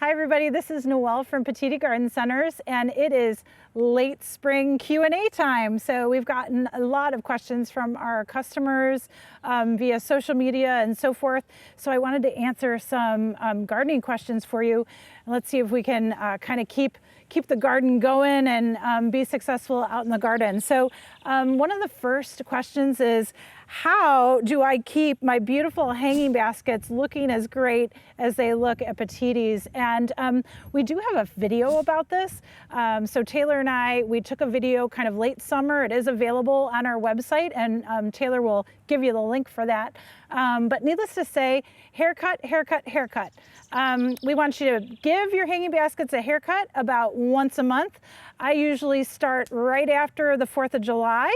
Hi everybody, this is Noelle from Petitti Garden Centers, and it is late spring Q&A time. So we've gotten a lot of questions from our customers via social media and so forth. So I wanted to answer some gardening questions for you. Let's see if we can kind of keep the garden going and be successful out in the garden. So one of the first questions is, how do I keep my beautiful hanging baskets looking as great as they look at Petitti's? And we do have a video about this. So Taylor and I, we took a video kind of late summer. It is available on our website, and Taylor will give you the link for that. But needless to say, haircut, haircut, haircut. We want you to give your hanging baskets a haircut about once a month. I usually start right after the 4th of July.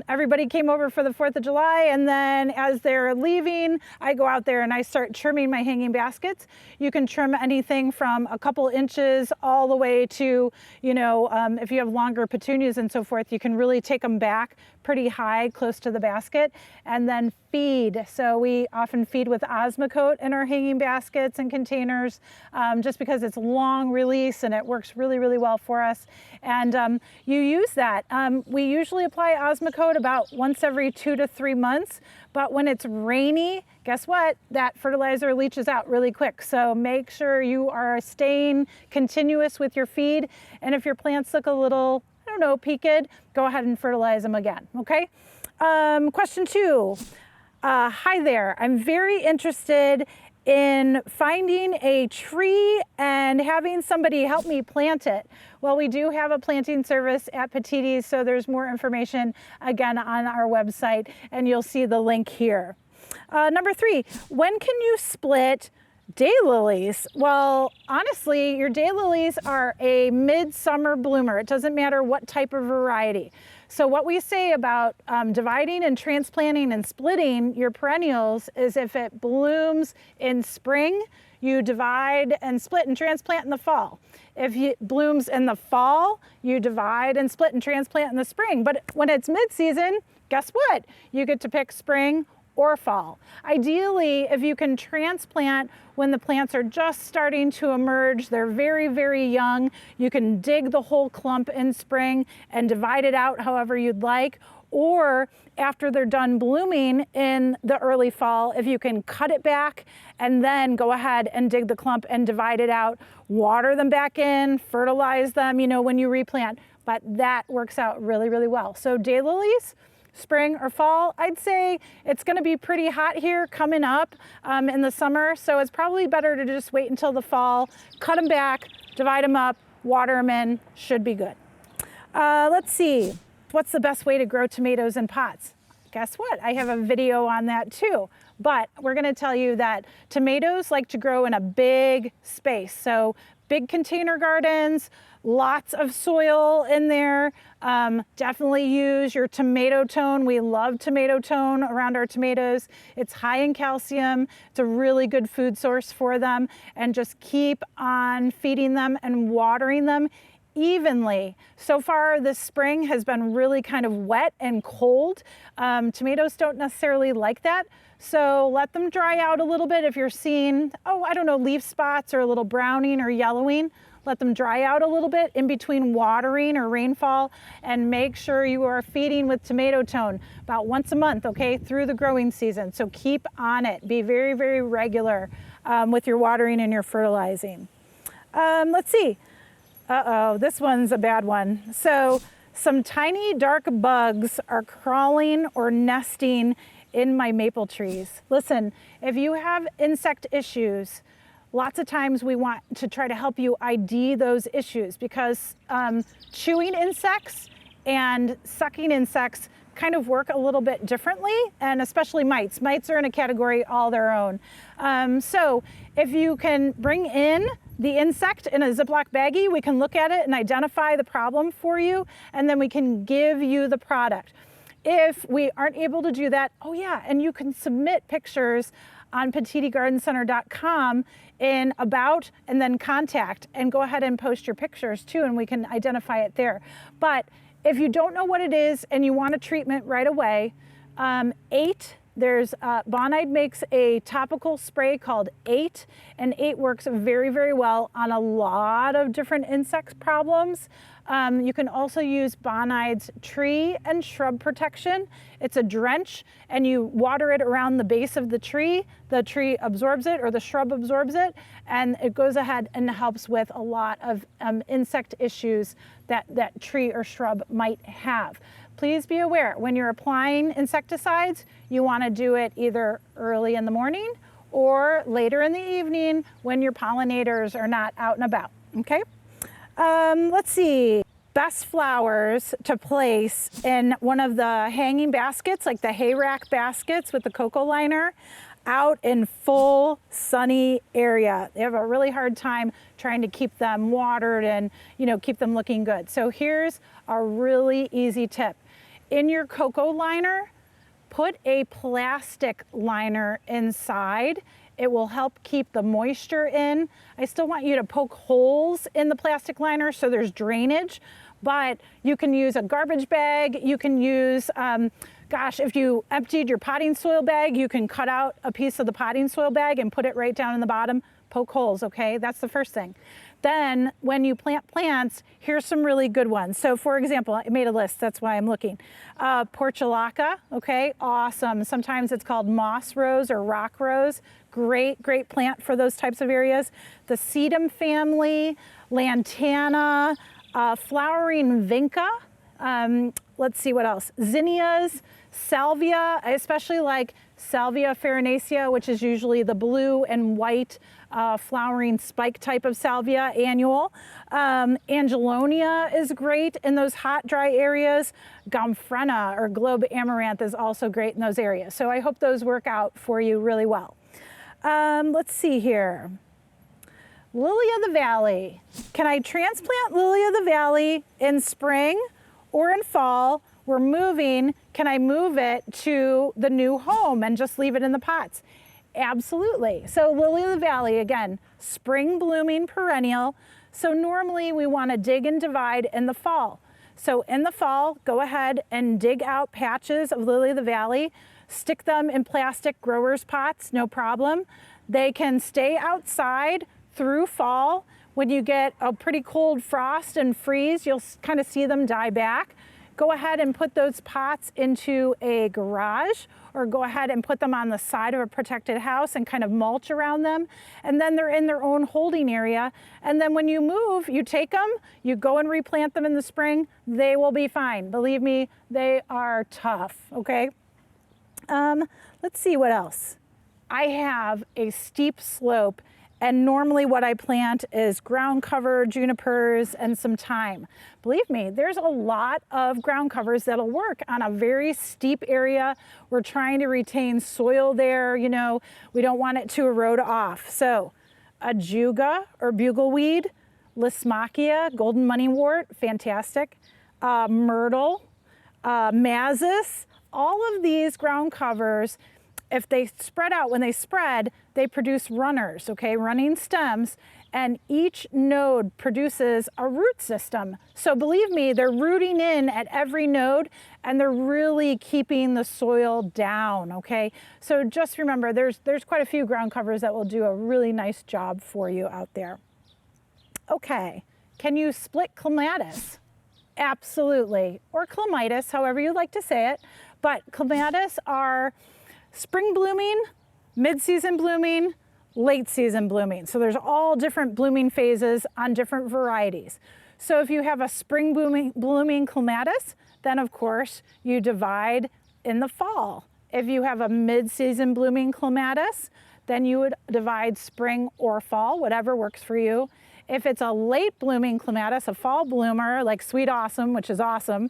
Everybody came over for the 4th of July, and then as they're leaving, I go out there and I start trimming my hanging baskets. You can trim anything from a couple inches all the way to, you know, if you have longer petunias and so forth, you can really take them back pretty high, close to the basket, and then feed. So we often feed with Osmocote in our hanging baskets and containers, just because it's long release and it works really, really well for us. And you use that. We usually apply Osmocote about once every 2 to 3 months, but when it's rainy, guess what? That fertilizer leaches out really quick. So make sure you are staying continuous with your feed. And if your plants look a little, I don't know, peaked, go ahead and fertilize them again, okay? Question 2. Hi there, I'm very interested in finding a tree and having somebody help me plant it. Well, we do have a planting service at Petitti's, so there's more information again on our website, and you'll see the link here. Number 3, when can you split daylilies? Well, honestly, your daylilies are a midsummer bloomer. It doesn't matter what type of variety. So what we say about dividing and transplanting and splitting your perennials is if it blooms in spring, you divide and split and transplant in the fall. If it blooms in the fall, you divide and split and transplant in the spring. But when it's mid-season, guess what? You get to pick spring or fall. Ideally, if you can transplant when the plants are just starting to emerge, they're very, very young, you can dig the whole clump in spring and divide it out however you'd like. Or after they're done blooming in the early fall, if you can cut it back and then go ahead and dig the clump and divide it out, water them back in, fertilize them, you know, when you replant. But that works out really, really well. So daylilies, spring or fall, I'd say it's going to be pretty hot here coming up in the summer, so it's probably better to just wait until the fall, cut them back, divide them up, water them in, should be good. Let's see, what's the best way to grow tomatoes in pots? Guess what? I have a video on that too, but we're going to tell you that tomatoes like to grow in a big space, so big container gardens, lots of soil in there. Definitely use your tomato tone. We love tomato tone around our tomatoes. It's high in calcium. It's a really good food source for them. And just keep on feeding them and watering them evenly. So far this spring has been really kind of wet and cold. Tomatoes don't necessarily like that. So let them dry out a little bit. If you're seeing, oh, I don't know, leaf spots or a little browning or yellowing, let them dry out a little bit in between watering or rainfall, and make sure you are feeding with tomato tone about once a month, okay, through the growing season. So keep on it. Be very, very regular with your watering and your fertilizing. Let's see. Uh-oh, this one's a bad one. So some tiny dark bugs are crawling or nesting in my maple trees. Listen, if you have insect issues, lots of times we want to try to help you ID those issues, because chewing insects and sucking insects kind of work a little bit differently, and especially mites. Mites are in a category all their own. So if you can bring in the insect in a Ziploc baggie, we can look at it and identify the problem for you, and then we can give you the product. If we aren't able to do that, oh yeah, and you can submit pictures on PetittiGardenCenter.com in about and then contact, and go ahead and post your pictures too, and we can identify it there. But if you don't know what it is and you want a treatment right away, 8 Bonide makes a topical spray called 8, and 8 works very, very well on a lot of different insect problems. You can also use Bonide's tree and shrub protection. It's a drench, and you water it around the base of the tree absorbs it, or the shrub absorbs it, and it goes ahead and helps with a lot of insect issues that tree or shrub might have. Please be aware, when you're applying insecticides, you want to do it either early in the morning or later in the evening when your pollinators are not out and about, okay? Let's see, best flowers to place in one of the hanging baskets, like the hay rack baskets with the cocoa liner, out in full sunny area. They have a really hard time trying to keep them watered and, you know, keep them looking good. So here's a really easy tip. In your cocoa liner, put a plastic liner inside. It will help keep the moisture in. I still want you to poke holes in the plastic liner so there's drainage, but you can use a garbage bag. You can use, gosh, if you emptied your potting soil bag, you can cut out a piece of the potting soil bag and put it right down in the bottom. Poke holes, okay? That's the first thing. Then when you plant plants, here's some really good ones. So for example, I made a list, that's why I'm looking. Portulaca, okay, awesome. Sometimes it's called moss rose or rock rose. Great, great plant for those types of areas. The sedum family, lantana, flowering vinca. Let's see what else. Zinnias, salvia. I especially like Salvia farinacea, which is usually the blue and white flowering spike type of salvia, annual. Angelonia is great in those hot, dry areas. Gomphrena or globe amaranth is also great in those areas. So I hope those work out for you really well. Let's see here. Lily of the Valley. Can I transplant Lily of the Valley in spring or in fall? We're moving, can I move it to the new home and just leave it in the pots? Absolutely. So Lily of the Valley, again, spring blooming perennial. So normally we want to dig and divide in the fall. So in the fall, go ahead and dig out patches of Lily of the Valley, stick them in plastic growers pots, no problem. They can stay outside through fall. When you get a pretty cold frost and freeze, you'll kind of see them die back. Go ahead and put those pots into a garage, or go ahead and put them on the side of a protected house and kind of mulch around them. And then they're in their own holding area. And then when you move, you take them, you go and replant them in the spring, they will be fine. Believe me, they are tough, okay? Let's see what else. I have a steep slope, and normally what I plant is ground cover, junipers, and some thyme. Believe me, there's a lot of ground covers that'll work on a very steep area. We're trying to retain soil there, you know, we don't want it to erode off. So ajuga or bugleweed, Lismachia, golden moneywort, fantastic, myrtle, mazis, all of these ground covers, if they spread out, when they spread, they produce runners, okay, running stems, and each node produces a root system. So believe me, they're rooting in at every node, and they're really keeping the soil down, okay? So just remember, there's quite a few ground covers that will do a really nice job for you out there. Okay, can you split clematis? Absolutely, or clematis, however you like to say it, but clematis are spring blooming, mid-season blooming, late season blooming. So there's all different blooming phases on different varieties. So if you have a spring blooming clematis, then of course you divide in the fall. If you have a mid-season blooming clematis, then you would divide spring or fall, whatever works for you. If it's a late blooming clematis, a fall bloomer like Sweet Awesome, which is awesome,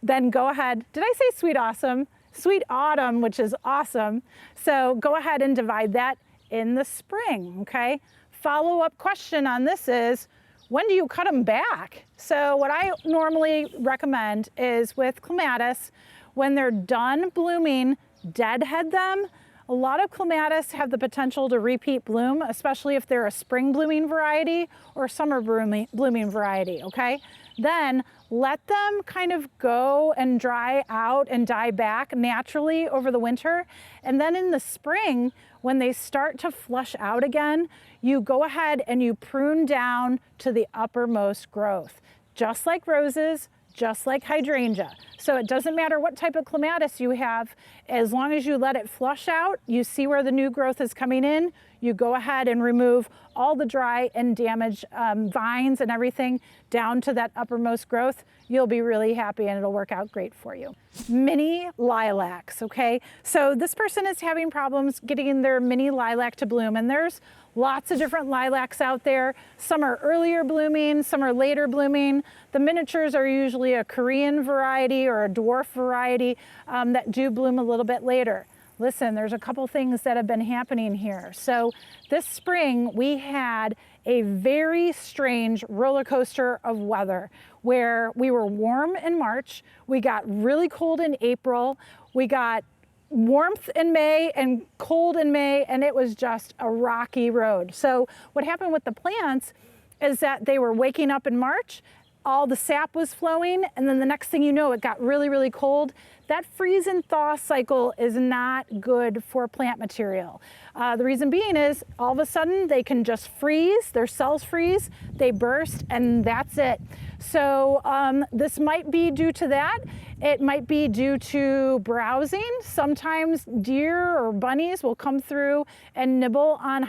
then go ahead. Did I say Sweet Awesome? Sweet Autumn, which is awesome. So go ahead and divide that in the spring, okay? Follow-up question on this is, when do you cut them back? So what I normally recommend is with clematis, when they're done blooming, deadhead them, A lot of clematis have the potential to repeat bloom, especially if they're a spring blooming variety or summer blooming variety, okay? Then let them kind of go and dry out and die back naturally over the winter. And then in the spring, when they start to flush out again, you go ahead and you prune down to the uppermost growth, just like roses, just like hydrangea. So it doesn't matter what type of clematis you have, as long as you let it flush out, you see where the new growth is coming in, you go ahead and remove all the dry and damaged vines and everything down to that uppermost growth. You'll be really happy and it'll work out great for you. Mini lilacs, okay? So this person is having problems getting their mini lilac to bloom, and there's lots of different lilacs out there. Some are earlier blooming, some are later blooming. The miniatures are usually a Korean variety or a dwarf variety that do bloom a little bit later. Listen, there's a couple things that have been happening here. So this spring we had a very strange roller coaster of weather where we were warm in March, we got really cold in April, we got warmth in May and cold in May, and it was just a rocky road. So what happened with the plants is that they were waking up in March, all the sap was flowing, and then the next thing you know, it got really, really cold. That freeze and thaw cycle is not good for plant material. The reason being is all of a sudden they can just freeze, their cells freeze, they burst, and that's it. So this might be due to that. It might be due to browsing. Sometimes deer or bunnies will come through and nibble on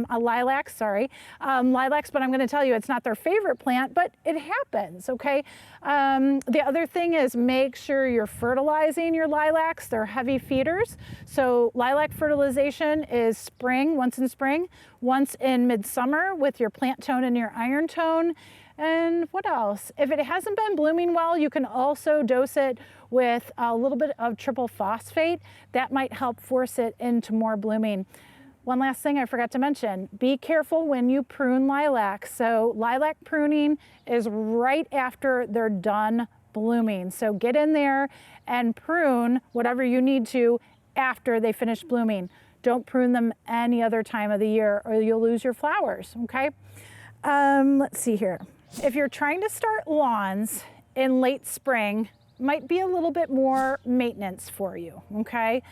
lilacs, lilacs, but I'm gonna tell you it's not their favorite plant, but it happens, okay? The other thing is make sure you're fertilizing your lilacs. They're heavy feeders. So lilac fertilization is spring, once in spring, once in midsummer with your plant tone and your iron tone. And what else? If it hasn't been blooming well, you can also dose it with a little bit of triple phosphate. That might help force it into more blooming. One last thing I forgot to mention, be careful when you prune lilacs. So lilac pruning is right after they're done blooming. So get in there and prune whatever you need to after they finish blooming. Don't prune them any other time of the year or you'll lose your flowers, okay? Let's see here. If you're trying to start lawns in late spring, might be a little bit more maintenance for you, okay?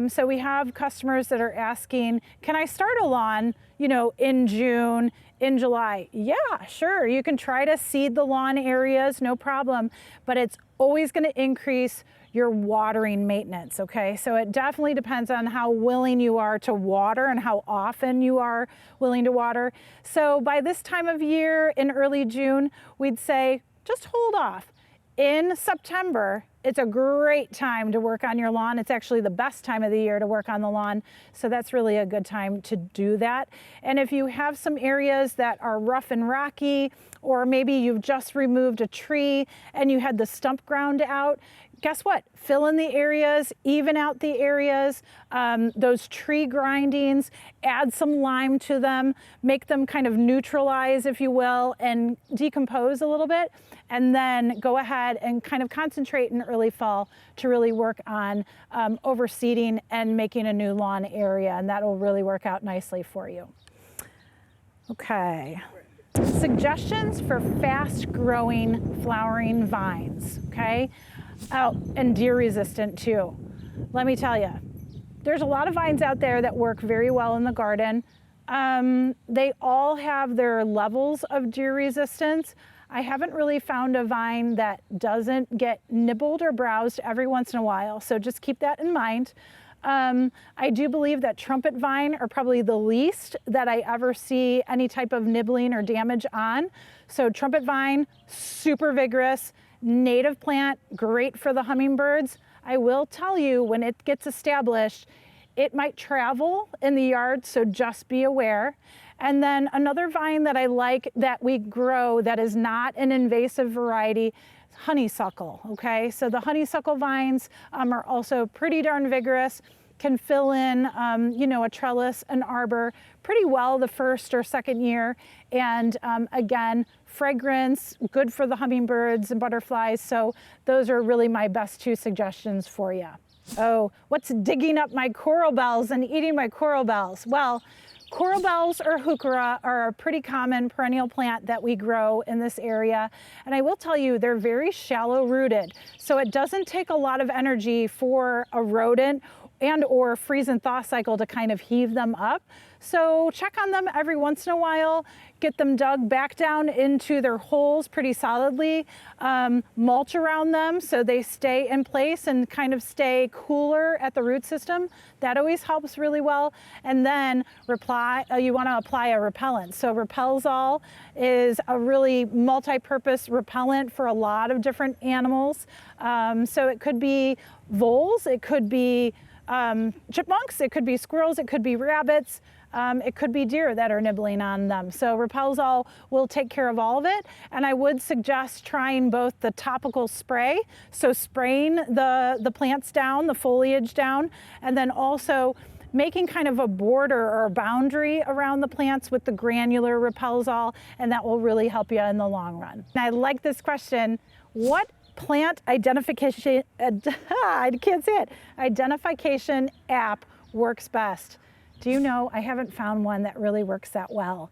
So we have customers that are asking, can I start a lawn, you know, in June, in July? Yeah, sure, you can try to seed the lawn areas, no problem, but it's always gonna increase your watering maintenance, okay? So it definitely depends on how willing you are to water and how often you are willing to water. So by this time of year, in early June, we'd say, just hold off. In September, it's a great time to work on your lawn. It's actually the best time of the year to work on the lawn. So that's really a good time to do that. And if you have some areas that are rough and rocky, or maybe you've just removed a tree and you had the stump ground out, guess what? Fill in the areas, even out the areas, those tree grindings, add some lime to them, make them kind of neutralize, if you will, and decompose a little bit, and then go ahead and kind of concentrate in early fall to really work on overseeding and making a new lawn area, and that will really work out nicely for you. Okay. Suggestions for fast-growing flowering vines, okay? Oh, and deer resistant too. Let me tell you, there's a lot of vines out there that work very well in the garden. They all have their levels of deer resistance. I haven't really found a vine that doesn't get nibbled or browsed every once in a while, so just keep that in mind. I do believe that trumpet vine are probably the least that I ever see any type of nibbling or damage on. So trumpet vine, super vigorous, native plant, great for the hummingbirds. I will tell you, when it gets established, it might travel in the yard, so just be aware. And then another vine that I like that we grow that is not an invasive variety, honeysuckle, okay? So the honeysuckle vines are also pretty darn vigorous, can fill in, you know, a trellis, an arbor pretty well the first or second year. And again, fragrance, good for the hummingbirds and butterflies. So those are really my best two suggestions for you. Oh, what's digging up my coral bells and eating my coral bells? Well, coral bells or heuchera are a pretty common perennial plant that we grow in this area. And I will tell you, they're very shallow rooted. So it doesn't take a lot of energy for a rodent and or freeze and thaw cycle to kind of heave them up. So check on them every once in a while, get them dug back down into their holes pretty solidly, mulch around them so they stay in place and kind of stay cooler at the root system. That always helps really well. And then you want to apply a repellent. So Repelzol is a really multi-purpose repellent for a lot of different animals. So it could be voles, it could be chipmunks, it could be squirrels, it could be rabbits, it could be deer that are nibbling on them. So Repelzol will take care of all of it. And I would suggest trying both the topical spray, so spraying the plants down, the foliage down, and then also making kind of a border or a boundary around the plants with the granular Repelzol, and that will really help you in the long run. And I like this question. What plant identification, I can't say it, identification app works best? Do you know, I haven't found one that really works that well.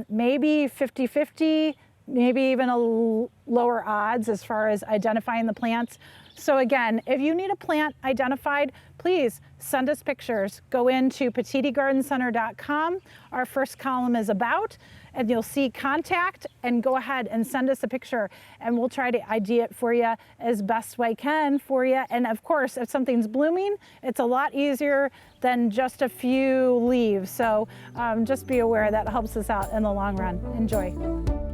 Maybe 50-50, maybe even a lower odds as far as identifying the plants. So again, if you need a plant identified, please send us pictures. Go into PetittiGardenCenter.com. Our first column is about, and you'll see contact, and go ahead and send us a picture, and we'll try to ID it for you as best we can for you. And of course, if something's blooming, it's a lot easier than just a few leaves. So just be aware that helps us out in the long run. Enjoy.